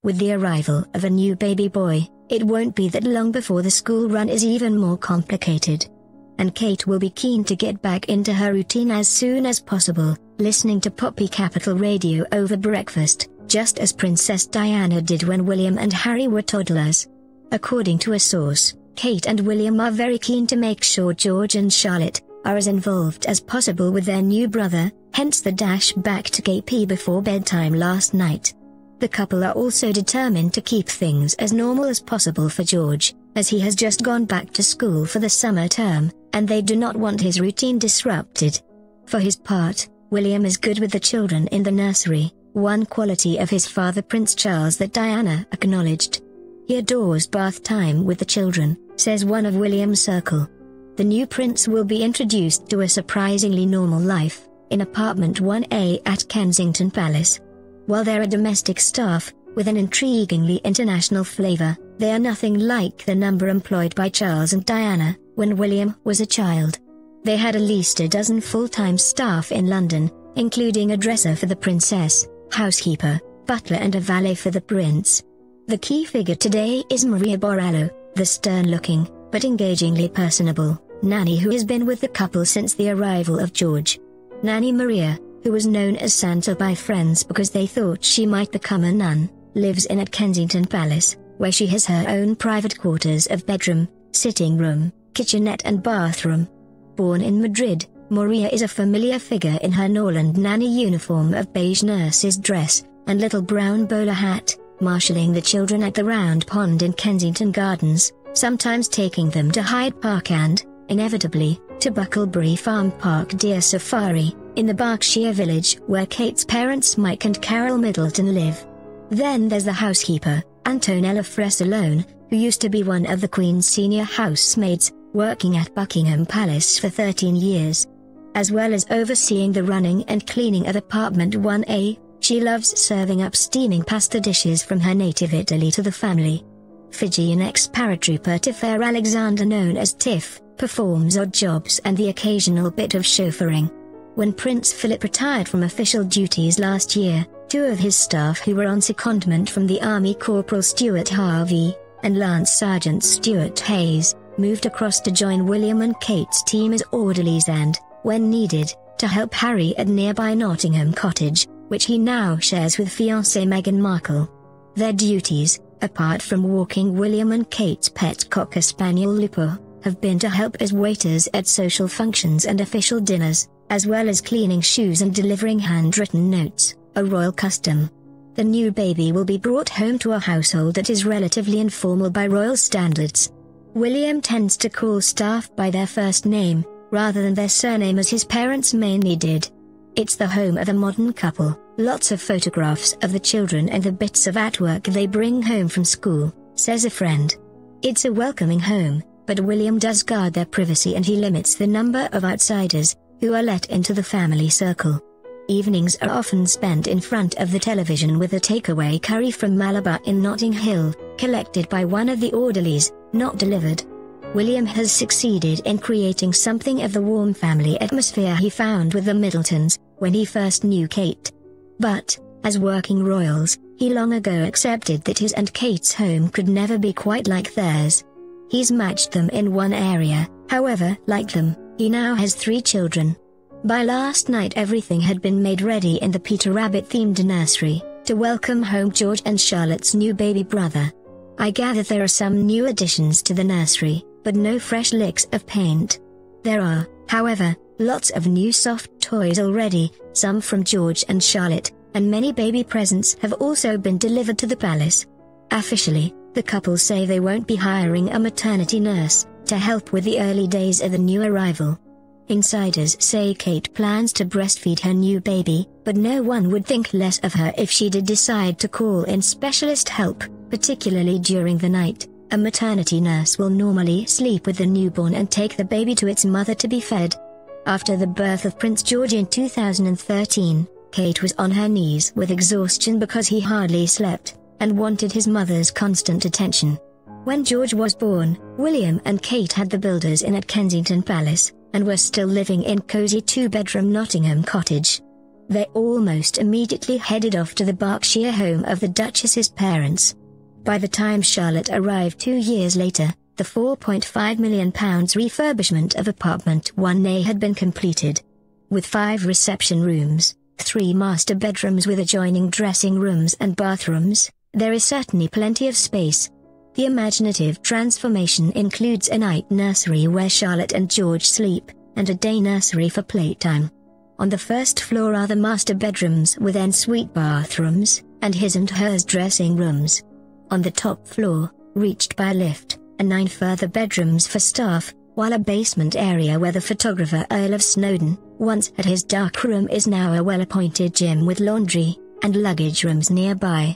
With the arrival of a new baby boy, it won't be that long before the school run is even more complicated. And Kate will be keen to get back into her routine as soon as possible, listening to Poppy Capital Radio over breakfast, just as Princess Diana did when William and Harry were toddlers. According to a source, Kate and William are very keen to make sure George and Charlotte are as involved as possible with their new brother, hence the dash back to KP before bedtime last night. The couple are also determined to keep things as normal as possible for George, as he has just gone back to school for the summer term, and they do not want his routine disrupted. For his part, William is good with the children in the nursery, one quality of his father Prince Charles that Diana acknowledged. He adores bath time with the children, says one of William's circle. The new prince will be introduced to a surprisingly normal life, in apartment 1A at Kensington Palace. While there are domestic staff, with an intriguingly international flavor, they are nothing like the number employed by Charles and Diana when William was a child. They had at least a dozen full-time staff in London, including a dresser for the princess, housekeeper, butler and a valet for the prince. The key figure today is Maria Borello, the stern-looking, but engagingly personable, nanny who has been with the couple since the arrival of George. Nanny Maria, who was known as Santa by friends because they thought she might become a nun, lives in at Kensington Palace, where she has her own private quarters of bedroom, sitting room, kitchenette and bathroom. Born in Madrid, Maria is a familiar figure in her Norland nanny uniform of beige nurse's dress, and little brown bowler hat, marshalling the children at the Round Pond in Kensington Gardens, sometimes taking them to Hyde Park and, inevitably, to Bucklebury Farm Park Deer Safari, in the Berkshire village where Kate's parents Mike and Carol Middleton live. Then there's the housekeeper, Antonella Fresalone, who used to be one of the Queen's senior housemaids, working at Buckingham Palace for 13 years. As well as overseeing the running and cleaning of apartment 1A, she loves serving up steaming pasta dishes from her native Italy to the family. Fijian ex-paratrooper Tiffair Alexander, known as Tiff, performs odd jobs and the occasional bit of chauffeuring. When Prince Philip retired from official duties last year, two of his staff who were on secondment from the Army, Corporal Stuart Harvey and Lance Sergeant Stuart Hayes, moved across to join William and Kate's team as orderlies and, when needed, to help Harry at nearby Nottingham Cottage, which he now shares with fiancée Meghan Markle. Their duties, apart from walking William and Kate's pet Cocker Spaniel Lupo, have been to help as waiters at social functions and official dinners, as well as cleaning shoes and delivering handwritten notes, a royal custom. The new baby will be brought home to a household that is relatively informal by royal standards. William tends to call staff by their first name, rather than their surname as his parents mainly did. It's the home of a modern couple, lots of photographs of the children and the bits of artwork they bring home from school, says a friend. It's a welcoming home, but William does guard their privacy and he limits the number of outsiders who are let into the family circle. Evenings are often spent in front of the television with a takeaway curry from Malabar in Notting Hill, collected by one of the orderlies, not delivered. William has succeeded in creating something of the warm family atmosphere he found with the Middletons when he first knew Kate. But, as working royals, he long ago accepted that his and Kate's home could never be quite like theirs. He's matched them in one area, however, like them, he now has 3 children. By last night everything had been made ready in the Peter Rabbit-themed nursery, to welcome home George and Charlotte's new baby brother. I gather there are some new additions to the nursery, but no fresh licks of paint. There are, however, lots of new soft toys already, some from George and Charlotte, and many baby presents have also been delivered to the palace. Officially, the couple say they won't be hiring a maternity nurse to help with the early days of the new arrival. Insiders say Kate plans to breastfeed her new baby, but no one would think less of her if she did decide to call in specialist help, particularly during the night. A maternity nurse will normally sleep with the newborn and take the baby to its mother to be fed. After the birth of Prince George in 2013, Kate was on her knees with exhaustion because he hardly slept, and wanted his mother's constant attention. When George was born, William and Kate had the builders in at Kensington Palace, and were still living in cozy 2-bedroom Nottingham Cottage. They almost immediately headed off to the Berkshire home of the Duchess's parents. By the time Charlotte arrived 2 years later, the £4.5 million refurbishment of apartment 1A had been completed. With 5 reception rooms, 3 master bedrooms with adjoining dressing rooms and bathrooms, there is certainly plenty of space. The imaginative transformation includes a night nursery where Charlotte and George sleep, and a day nursery for playtime. On the first floor are the master bedrooms with ensuite bathrooms, and his and hers dressing rooms. On the top floor, reached by lift, are 9 further bedrooms for staff, while a basement area where the photographer Earl of Snowdon once had his darkroom is now a well-appointed gym with laundry and luggage rooms nearby.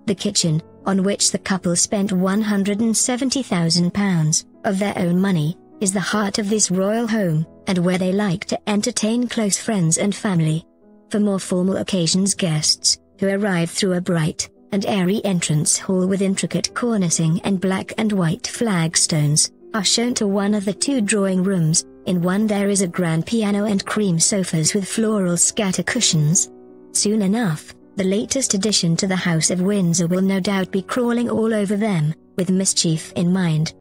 The kitchen, on which the couple spent £170,000 of their own money, is the heart of this royal home, and where they like to entertain close friends and family. For more formal occasions, guests, who arrive through a bright and airy entrance hall with intricate cornicing and black and white flagstones, are shown to one of the 2 drawing rooms. In one there is a grand piano and cream sofas with floral scatter cushions. Soon enough, the latest addition to the House of Windsor will no doubt be crawling all over them, with mischief in mind.